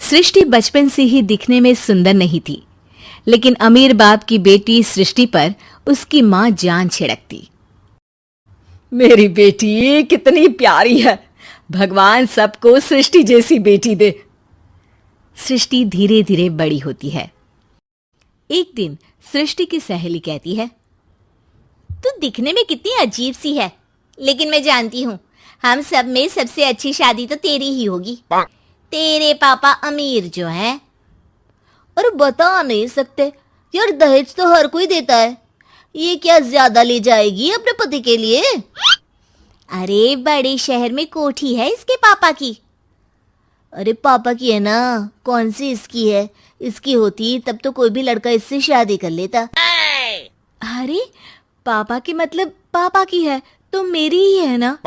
सृष्टि बचपन से ही दिखने में सुंदर नहीं थी, लेकिन अमीर बाप की बेटी सृष्टि पर उसकी मां जान छिड़कती। मेरी बेटी कितनी प्यारी है, भगवान सबको सृष्टि जैसी बेटी दे। सृष्टि धीरे धीरे बड़ी होती है। एक दिन सृष्टि की सहेली कहती है, तू दिखने में कितनी अजीब सी है, लेकिन मैं जानती हूँ हम सब में सबसे अच्छी शादी तो तेरी ही होगी। तेरे पापा अमीर जो हैं। और बता नहीं सकते यार, दहेज तो हर कोई देता है, ये क्या ज्यादा ले जाएगी अपने पति के लिए? अरे बड़े शहर में कोठी है इसके पापा की। अरे पापा की है ना, कौन सी इसकी है? इसकी होती तब तो कोई भी लड़का इससे शादी कर लेता। अरे पापा की मतलब पापा की है तो मेरी ही है ना?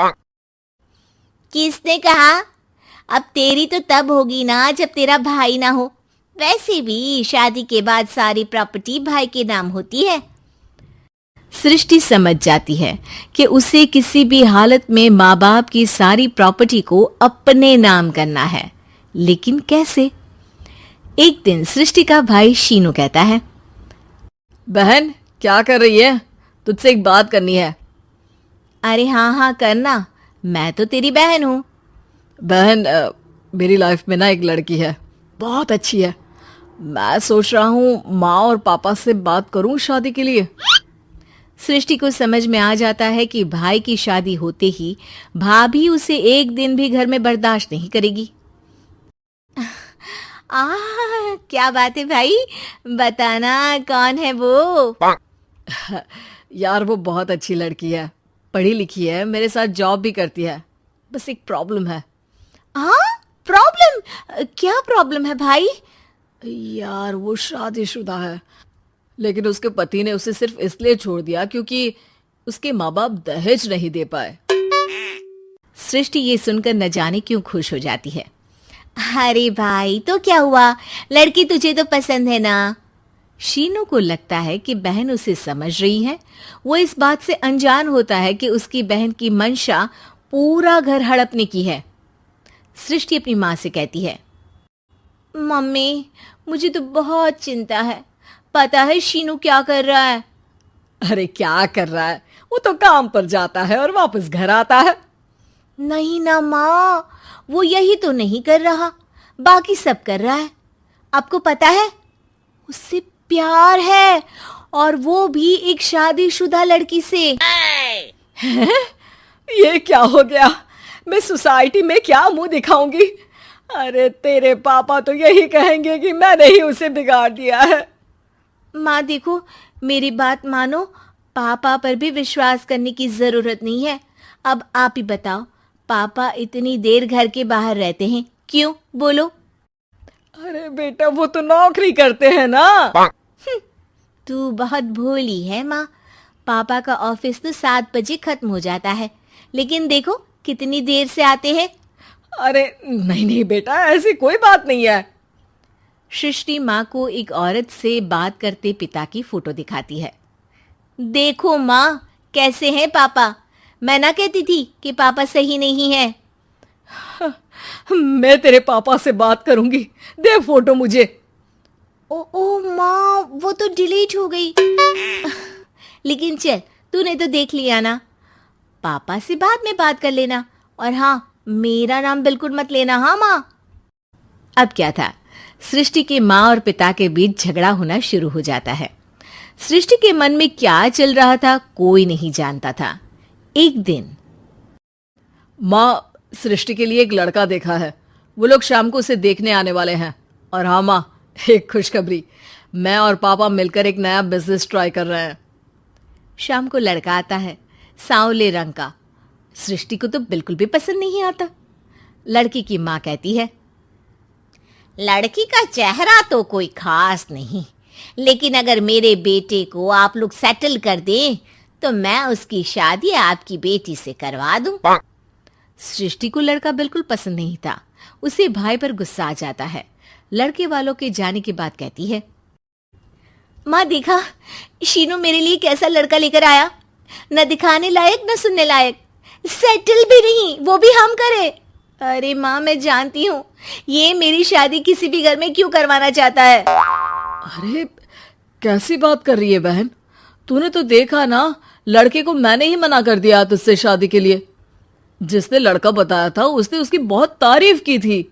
किसने कहा? अब तेरी तो तब होगी ना जब तेरा भाई ना हो। वैसे भी शादी के बाद सारी प्रॉपर्टी भाई के नाम होती है। सृष्टि समझ जाती है कि उसे किसी भी हालत में माँ बाप की सारी प्रॉपर्टी को अपने नाम करना है, लेकिन कैसे? एक दिन सृष्टि का भाई शीनू कहता है, बहन क्या कर रही है? तुझसे एक बात करनी है। अरे हाँ हाँ करना, मैं तो तेरी बहन हूँ। बहन मेरी लाइफ में ना एक लड़की है, बहुत अच्छी है। मैं सोच रहा हूँ माँ और पापा से बात करूँ शादी के लिए। सृष्टि को समझ में आ जाता है कि भाई की शादी होते ही भाभी उसे एक दिन भी घर में बर्दाश्त नहीं करेगी। क्या बात है भाई, बताना कौन है वो? यार वो बहुत अच्छी लड़की है, पढ़ी लिखी है, मेरे साथ जॉब भी करती है। बस एक प्रॉब्लम है। प्रॉब्लम? क्या प्रॉब्लम है भाई? यार वो शादीशुदा है, लेकिन उसके पति ने उसे सिर्फ इसलिए छोड़ दिया क्योंकि उसके माँ बाप दहेज नहीं दे पाए। सृष्टि ये सुनकर न जाने क्यों खुश हो जाती है। अरे भाई तो क्या हुआ, लड़की तुझे तो पसंद है ना? शीनू को लगता है कि बहन उसे समझ रही है। वो इस बात से अनजान होता है कि उसकी बहन की मंशा पूरा घर हड़पने की है। सृष्टि अपनी माँ से कहती है, मम्मी मुझे तो बहुत चिंता है। पता है शीनू क्या कर रहा है? अरे क्या कर रहा है? वो तो काम पर जाता है और वापस घर आता है। नहीं ना माँ, वो यही तो नहीं कर रहा, बाकी सब कर रहा है। आपको पता है उससे प्यार है, और वो भी एक शादीशुदा लड़की से। ये क्या हो गया? मैं सोसाइटी में क्या मुंह दिखाऊंगी? अरे तेरे पापा तो यही कहेंगे कि मैंने ही उसे बिगाड़ दिया है। माँ देखो, मेरी बात मानो, पापा पर भी विश्वास करने की जरूरत नहीं है। अब आप ही बताओ, पापा इतनी देर घर के बाहर रहते हैं क्यों? बोलो। अरे बेटा वो तो नौकरी करते हैं ना। तू बहुत भोली है माँ। पापा का ऑफिस तो 7 बजे खत्म हो जाता है, लेकिन देखो कितनी देर से आते हैं। अरे नहीं नहीं बेटा, ऐसी कोई बात नहीं है। सृष्टि माँ को एक औरत से बात करते पिता की फोटो दिखाती है। देखो माँ कैसे हैं पापा, मैं ना कहती थी कि पापा सही नहीं है। मैं तेरे पापा से बात करूंगी, दे फोटो मुझे। ओ माँ, वो तो डिलीट हो गई। लेकिन चल, तूने तो देख लिया ना, पापा से बाद में बात कर लेना। और हाँ, मेरा नाम बिल्कुल मत लेना। हाँ माँ। अब क्या था, सृष्टि के माँ और पिता के बीच झगड़ा होना शुरू हो जाता है। सृष्टि के मन में क्या चल रहा था कोई नहीं जानता था। एक दिन, माँ सृष्टि के लिए एक लड़का देखा है, वो लोग शाम को उसे देखने आने वाले हैं। और हाँ माँ, एक खुशखबरी, मैं और पापा मिलकर एक नया बिजनेस ट्राई कर रहे हैं। शाम को लड़का आता है, सांवले रंग का। सृष्टि को तो बिल्कुल भी पसंद नहीं आता। लड़की की माँ कहती है, लड़की का चेहरा तो कोई खास नहीं, लेकिन अगर मेरे बेटे को आप लोग सेटल कर दें तो मैं उसकी शादी आपकी बेटी से करवा दूं। सृष्टि को लड़का बिल्कुल पसंद नहीं था। उसे भाई पर गुस्सा आ जाता है। लड़के वालों के जाने के बाद कहती है, माँ देखा शीनू मेरे लिए कैसा लड़का लेकर आया, न दिखाने लायक न सुनने लायक, सेटल भी नहीं, वो भी हम करे। अरे माँ, मैं जानती हूँ ये मेरी शादी किसी भी घर में क्यों करवाना चाहता है। अरे कैसी बात कर रही है बहन, तूने तो देखा ना, लड़के को मैंने ही मना कर दिया तुझसे शादी के लिए। जिसने लड़का बताया था उसने उसकी बहुत तारीफ की थी।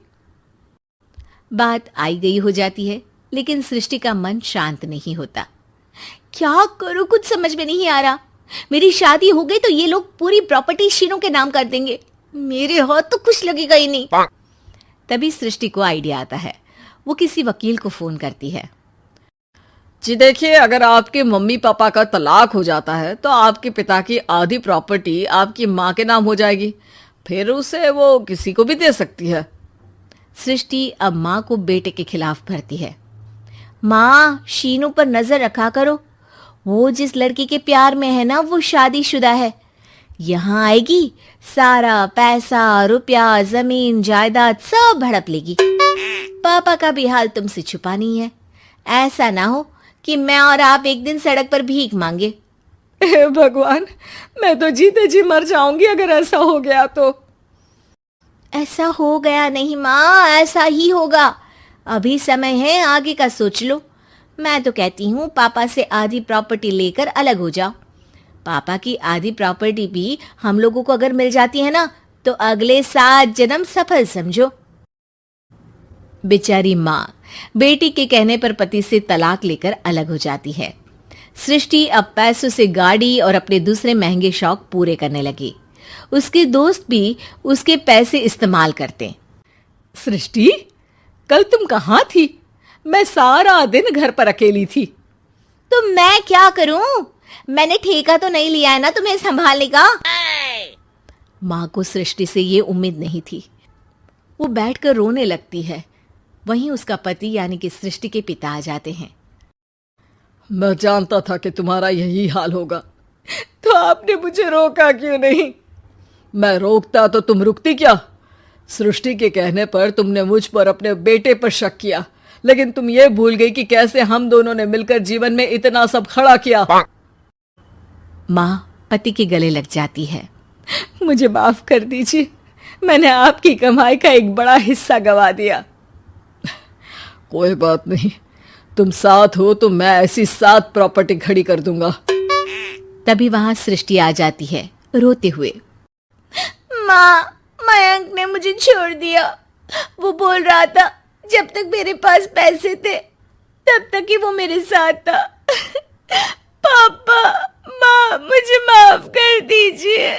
बात आई गई हो जाती है, लेकिन सृष्टि का मन शांत नहीं होता। क्या करूं, कुछ समझ में नहीं आ रहा। मेरी शादी हो गई तो ये लोग पूरी प्रॉपर्टी शीनू के नाम कर देंगे, मेरे हाथ तो कुछ लगेगा ही नहीं। तभी सृष्टि को आइडिया आता है। वो किसी वकील को फोन करती है। जी देखिए, अगर आपके मम्मी पापा का तलाक हो जाता है तो आपके पिता की आधी प्रॉपर्टी आपकी माँ के नाम हो जाएगी, फिर उसे वो किसी को भी दे सकती है। सृष्टि अब माँ को बेटे के खिलाफ भरती है। माँ, शीनू पर नजर रखा करो, वो जिस लड़की के प्यार में है ना वो शादीशुदा है। यहाँ आएगी, सारा पैसा रुपया जमीन जायदाद सब हड़प लेगी। पापा का भी हाल तुमसे छुपा नहीं है। ऐसा ना हो कि मैं और आप एक दिन सड़क पर भीख मांगे। हे भगवान, मैं तो जीते जी मर जाऊंगी अगर ऐसा हो गया तो। ऐसा हो गया नहीं माँ, ऐसा ही होगा। अभी समय है, आगे का सोच लो। मैं तो कहती हूँ पापा से आधी प्रॉपर्टी लेकर अलग हो जाओ। पापा की आधी प्रॉपर्टी भी हम लोगों को अगर मिल जाती है ना तो अगले 7 जन्म सफल समझो। बेचारी माँ बेटी के कहने पर पति से तलाक लेकर अलग हो जाती है। सृष्टि अब पैसों से गाड़ी और अपने दूसरे महंगे शौक पूरे करने लगी। उसके दोस्त भी उसके पैसे इस्तेमाल करते। सृष्टि, कल तुम कहाँ थी? मैं सारा दिन घर पर अकेली थी। तो मैं क्या करूं? मैंने ठेका तो नहीं लिया है ना तुम्हें संभालने का। माँ को सृष्टि से ये उम्मीद नहीं थी। वो बैठकर रोने लगती है। वहीं उसका पति यानी कि सृष्टि के पिता आ जाते हैं। मैं जानता था कि तुम्हारा यही हाल होगा, तो आपने मुझे रोका क्यों नहीं? मैं रोकता तो तुम रुकती क्या? सृष्टि के कहने पर तुमने मुझ पर अपने बेटे पर शक किया, लेकिन तुम ये भूल गई कि कैसे हम दोनों ने मिलकर जीवन में इतना सब खड़ा किया। माँ पति के गले लग जाती है। मुझे माफ कर दीजिए, मैंने आपकी कमाई का एक बड़ा हिस्सा गवा दिया। कोई बात नहीं, तुम साथ हो तो मैं ऐसी 7 प्रॉपर्टी खड़ी कर दूंगा। तभी वहां सृष्टि आ जाती है रोते हुए। माँ, मयंक ने मुझे छोड़ दिया। वो बोल रहा था जब तक मेरे पास पैसे थे तब तक ही वो मेरे साथ था। पापा, माँ, मुझे माफ कर दीजिए।